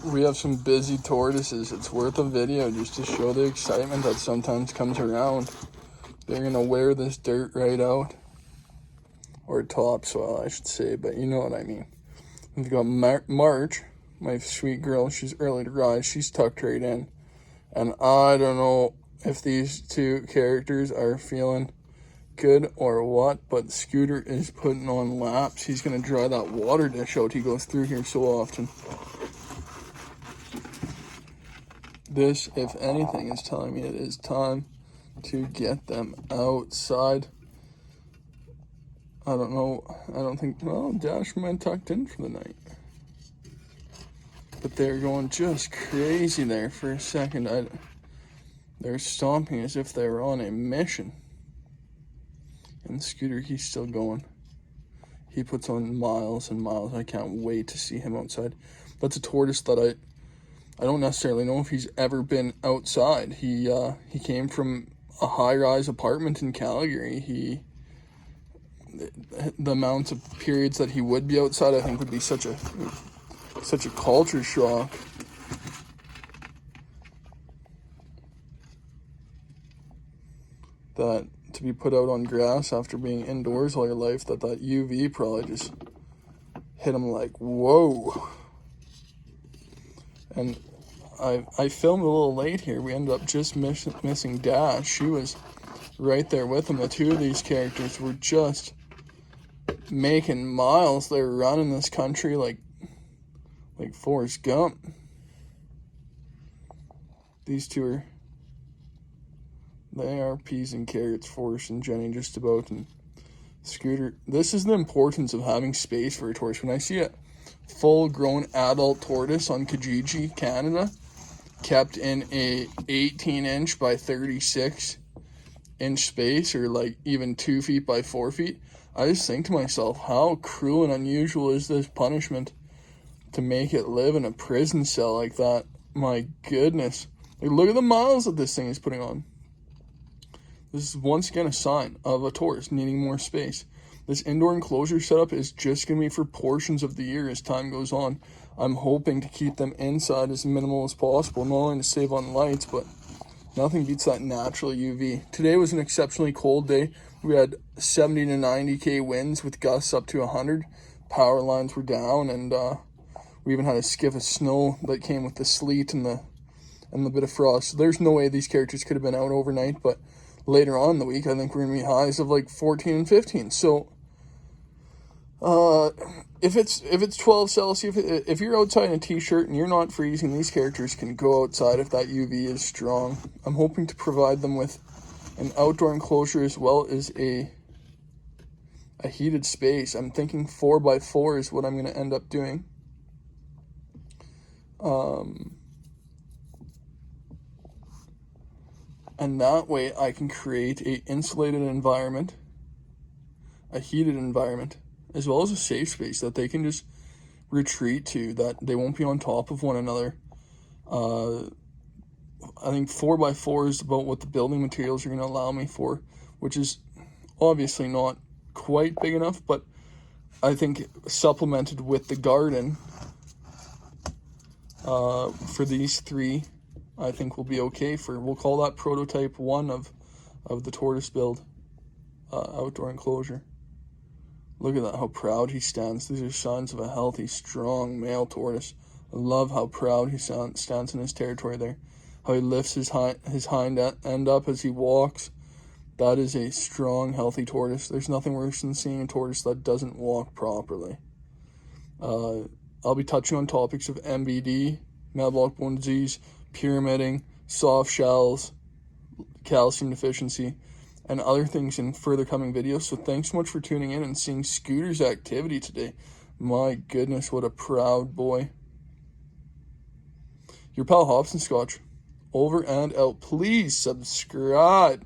We have some busy tortoises. It's worth a video just to show the excitement that sometimes comes around. They're gonna wear this dirt right out. Or topsoil, I should say, but you know what I mean. We've got March, my sweet girl. She's early to rise. She's tucked right in. And I don't know if these two characters are feeling good or what, but Scooter is putting on laps. He's gonna dry that water dish out. He goes through here so often. This, if anything, is telling me it is time to get them outside. I don't know. I don't think, well, Dash might tucked in for the night. But they're going just crazy there for a second. They're stomping as if they were on a mission. And Scooter, he's still going. He puts on miles and miles. I can't wait to see him outside. That's a tortoise that I don't necessarily know if he's ever been outside. He came from a high-rise apartment in Calgary. The amounts of periods that he would be outside, I think, would be such a culture shock. That to be put out on grass after being indoors all your life, that UV probably just hit him like, whoa. And I filmed a little late here. We ended up just missing Dash. She was right there with him. The two of these characters were just making miles. They were running this country like Forrest Gump. These two they are peas and carrots, Forrest and Jenny, just about. And Scooter, this is the importance of having space for a tortoise. When I see a full-grown adult tortoise on Kijiji, Canada, kept in a 18-inch by 36-inch space, or like even 2 feet by 4 feet, I just think to myself, how cruel and unusual is this punishment to make it live in a prison cell like that? My goodness. Like, look at the miles that this thing is putting on. This is once again a sign of a tortoise needing more space. This indoor enclosure setup is just going to be for portions of the year as time goes on. I'm hoping to keep them inside as minimal as possible, not only to save on lights, but nothing beats that natural UV. Today was an exceptionally cold day. We had 70 to 90k winds with gusts up to 100. Power lines were down, and we even had a skiff of snow that came with the sleet and the bit of frost. So there's no way these characters could have been out overnight, but later on in the week, I think we're going to be highs of like 14 and 15. So if it's 12 Celsius, if you're outside in a t-shirt and you're not freezing, these characters can go outside if that UV is strong. I'm hoping to provide them with an outdoor enclosure as well as a heated space. I'm thinking 4x4 is what I'm going to end up doing. And that way I can create a insulated environment, a heated environment, as well as a safe space that they can just retreat to, that they won't be on top of one another. I think 4x4 is about what the building materials are going to allow me for, which is obviously not quite big enough, but I think supplemented with the garden for these three, I think we'll be okay for, we'll call that prototype 1 of the tortoise build outdoor enclosure. Look at that, how proud he stands. These are signs of a healthy, strong male tortoise. I love how proud he stands in his territory there. How he lifts his hind end up as he walks. That is a strong, healthy tortoise. There's nothing worse than seeing a tortoise that doesn't walk properly. I'll be touching on topics of MBD, metabolic bone disease, pyramiding, soft shells, calcium deficiency, and other things in further coming videos. So thanks so much for tuning in and seeing Scooter's activity today. My goodness, what a proud boy. Your pal Hobson Scotch, over and out. Please subscribe.